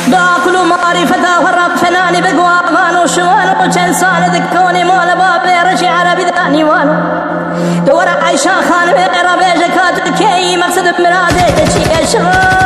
باكل معرفة ورب فناني بقوا أغانو شوانو جن سال ذكوني مال باب رجع على بداني وانو دور عيشان خان بيرا بيجكات كي مقصد مرادي تشي اشرا